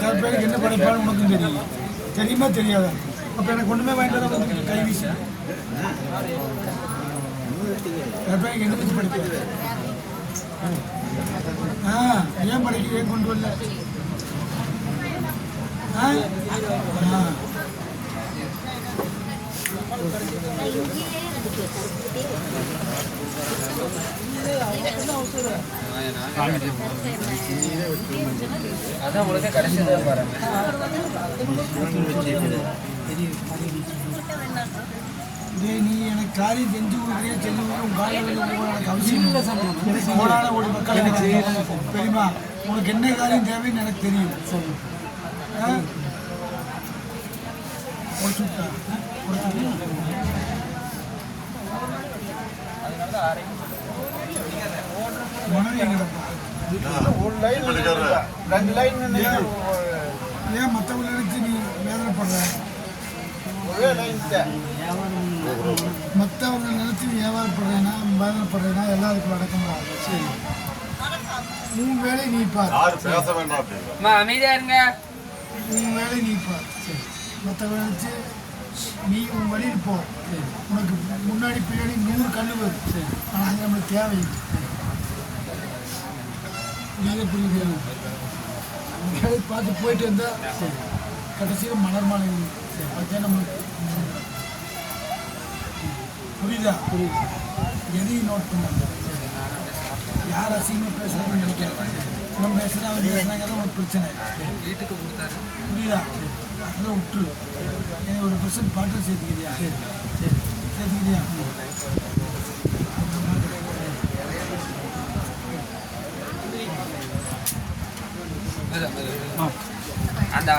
கற்பனை என்ன படைப்பான்னு உனக்கும் தெரியும், தெரியுமா தெரியாதா? அப்ப எனக்கு ஒண்ணுமே வாங்கிட்டு கை வீசி கற்பனைக்கு என்ன வச்சு படிக்க ஏன் படிக்க ஏன் கொண்டு வரல? அதான் உங்களுக்கு கடைசிதான் பாருங்க. நீ எனக்கு காரியம் செஞ்சு கொடுக்குறியா செஞ்சு கொடுக்க உங்க எனக்கு அவசியம் இல்லை. எனக்கு கோடான ஒரு மக்கள் எனக்கு தெரியுமா? உனக்கு என்ன காரியம் தேவைன்னு எனக்கு தெரியும். ஏன் மற்றவங்களை நினைச்சு நீ வேதனைப்படுற? மற்றவங்க நினைச்சு நீ வியாபாரப்படுறேன்னா வேதனைப்படுறேன்னா எல்லாருக்கும் அடக்கமாக. சரி, உன் வேலை நீ பார். அமைதியா இருங்க. உன் வேலை நீ பார். சரி, மற்றவங்க நினைச்சு நீ உன் வழியில் போ. உனக்கு முன்னாடி பின்னாடி 100 கண்ணு வரும். சரி, ஆனால் அது நம்மளுக்கு தேவையில்லை. புரியுது? பார்த்து போயிட்டு இருந்தா கடைசியில் மலர் மாலை அதுதான் நம்மளுக்கு புரியுதா? புரியுது. எதையும் நோட் பண்ணாங்க. யார் அசிங்கமாக பேசுறாங்கன்னு நினைக்கிறேன். நம்ம பேசுகிறா அவங்க பேசுனாங்க தான் ஒரு பிரச்சனை. வீட்டுக்கு கொடுத்தாரு. புரியுதா? அதெல்லாம் விட்டுரு. எனக்கு ஒரு % பாட்டில் சேர்த்துக்கிறியா? சேர்த்துக்கிறியா? அந்த